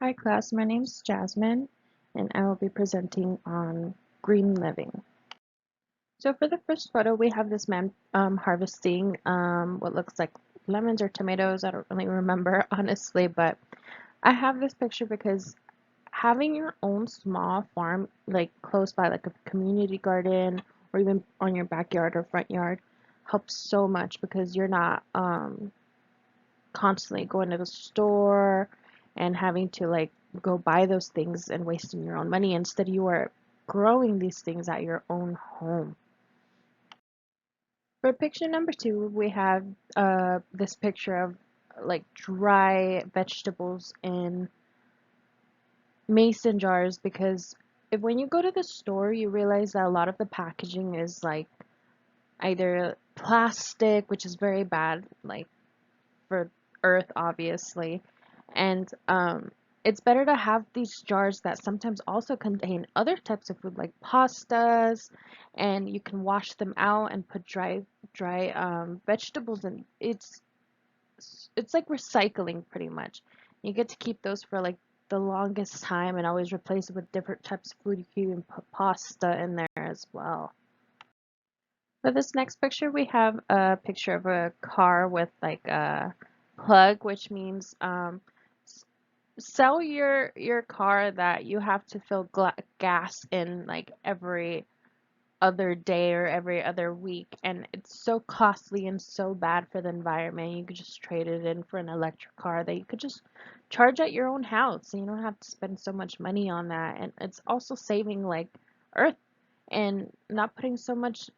Hi class, my name is Jasmine and I will be presenting on green living. So for the first photo we have this man harvesting what looks like lemons or tomatoes. I don't really remember honestly, but I have this picture because having your own small farm like close by like a community garden or even on your backyard or front yard helps so much because you're not constantly going to the store and having to like go buy those things and wasting your own money. Instead, you are growing these things at your own home. For picture number two, we have this picture of like dry vegetables in mason jars because if when you go to the store, you realize that a lot of the packaging is like either plastic, which is very bad, like for earth obviously, and it's better to have these jars that sometimes also contain other types of food like pastas, and you can wash them out and put dry vegetables in. It's like recycling pretty much. You get to keep those for like the longest time and always replace it with different types of food. You can even put pasta in there as well. For this next picture, we have a picture of a car with like a plug, which means sell your car that you have to fill gas in like every other day or every other week, and it's so costly and so bad for the environment. You could just trade it in for an electric car that you could just charge at your own house, and you don't have to spend so much money on that. And it's also saving like earth and not putting so much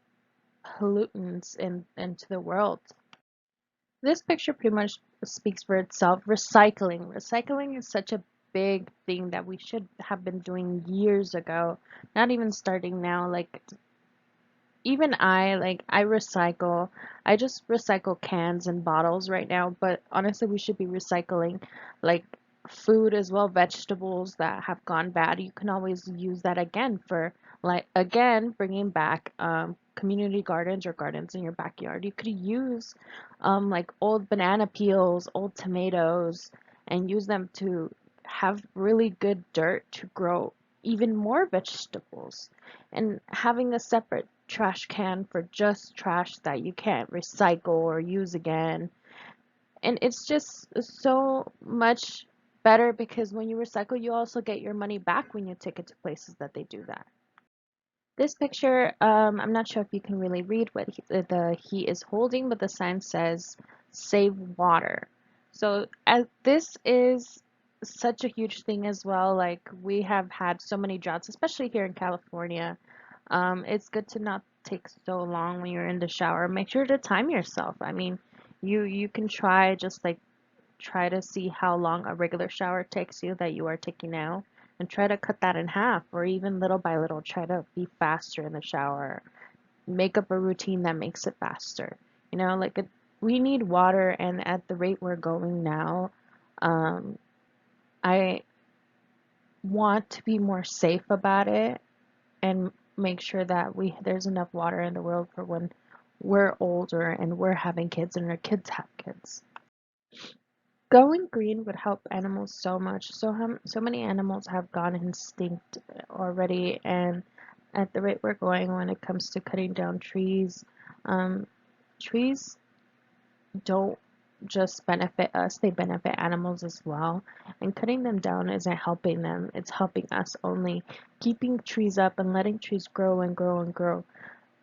pollutants into the world. This picture pretty much speaks for itself. Recycling. Recycling is such a big thing that we should have been doing years ago, not even starting now. Like even I recycle. I just recycle cans and bottles right now, but honestly we should be recycling like food as well, vegetables that have gone bad. You can always use that again for like again bringing back community gardens or gardens in your backyard. You could use like old banana peels, old tomatoes, and use them to have really good dirt to grow even more vegetables, and having a separate trash can for just trash that you can't recycle or use again. And it's just so much better because when you recycle, you also get your money back when you take it to places that they do that. This picture, I'm not sure if you can really read what he is holding, but the sign says save water. So as this is such a huge thing as well. Like we have had so many droughts, especially here in California. It's good to not take so long when you're in the shower. Make sure to time yourself. I mean, you can try just like try to see how long a regular shower takes you that you are taking now and try to cut that in half, or even little by little try to be faster in the shower. Make up a routine that makes it faster. You know, like we need water, and at the rate we're going now, um, I want to be more safe about it and make sure that we there's enough water in the world for when we're older and we're having kids and our kids have kids. Going green would help animals so much. So many animals have gone extinct already, and at the rate we're going when it comes to cutting down trees, um, trees don't just benefit us, they benefit animals as well. And cutting them down isn't helping them, it's helping us only. Keeping trees up and letting trees grow and grow and grow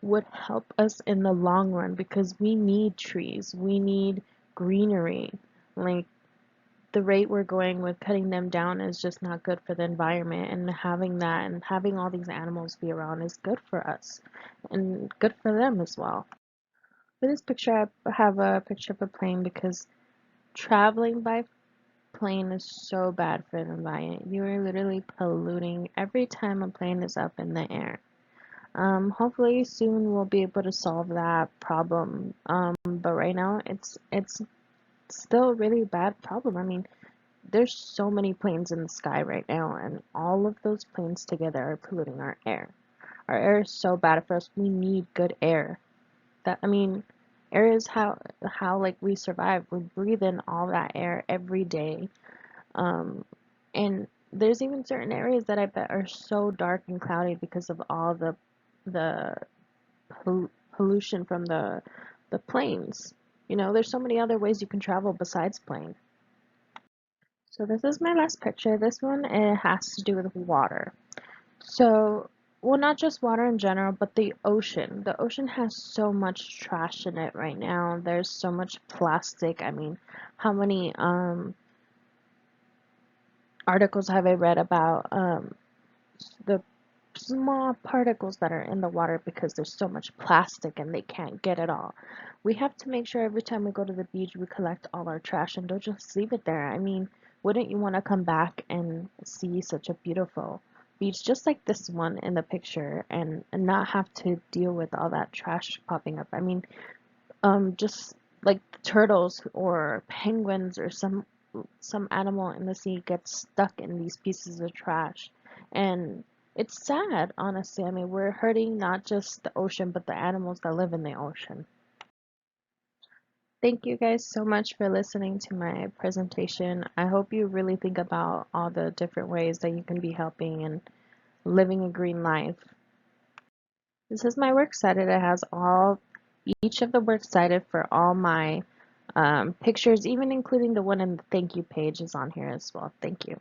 would help us in the long run because we need trees, we need greenery. Like the rate we're going with cutting them down is just not good for the environment, and having that and having all these animals be around is good for us and good for them as well. For this picture, I have a picture of a plane because traveling by plane is so bad for the environment. You are literally polluting every time a plane is up in the air. Hopefully soon we'll be able to solve that problem. But right now it's still a really bad problem. I mean, there's so many planes in the sky right now, and all of those planes together are polluting our air. Our air is so bad for us. We need good air. That I mean, air is how like we survive. We breathe in all that air every day. Um, And there's even certain areas that I bet are so dark and cloudy because of all the pollution from the planes. There's so many other ways you can travel besides plane. So this is my last picture. This one, it has to do with water. So, well, not just water in general, but the ocean. The ocean has so much trash in it right now. There's so much plastic. I mean, how many articles have I read about the small particles that are in the water because there's so much plastic and they can't get it all. We have to make sure every time we go to the beach we collect all our trash and don't just leave it there. I mean, wouldn't you want to come back and see such a beautiful beach just like this one in the picture and not have to deal with all that trash popping up? I mean, just like turtles or penguins or some animal in the sea gets stuck in these pieces of trash. And it's sad, honestly. I mean, we're hurting not just the ocean, but the animals that live in the ocean. Thank you guys so much for listening to my presentation. I hope you really think about all the different ways that you can be helping and living a green life. This is my works cited. It has each of the works cited for all my pictures, even including the one in the thank you page is on here as well. Thank you.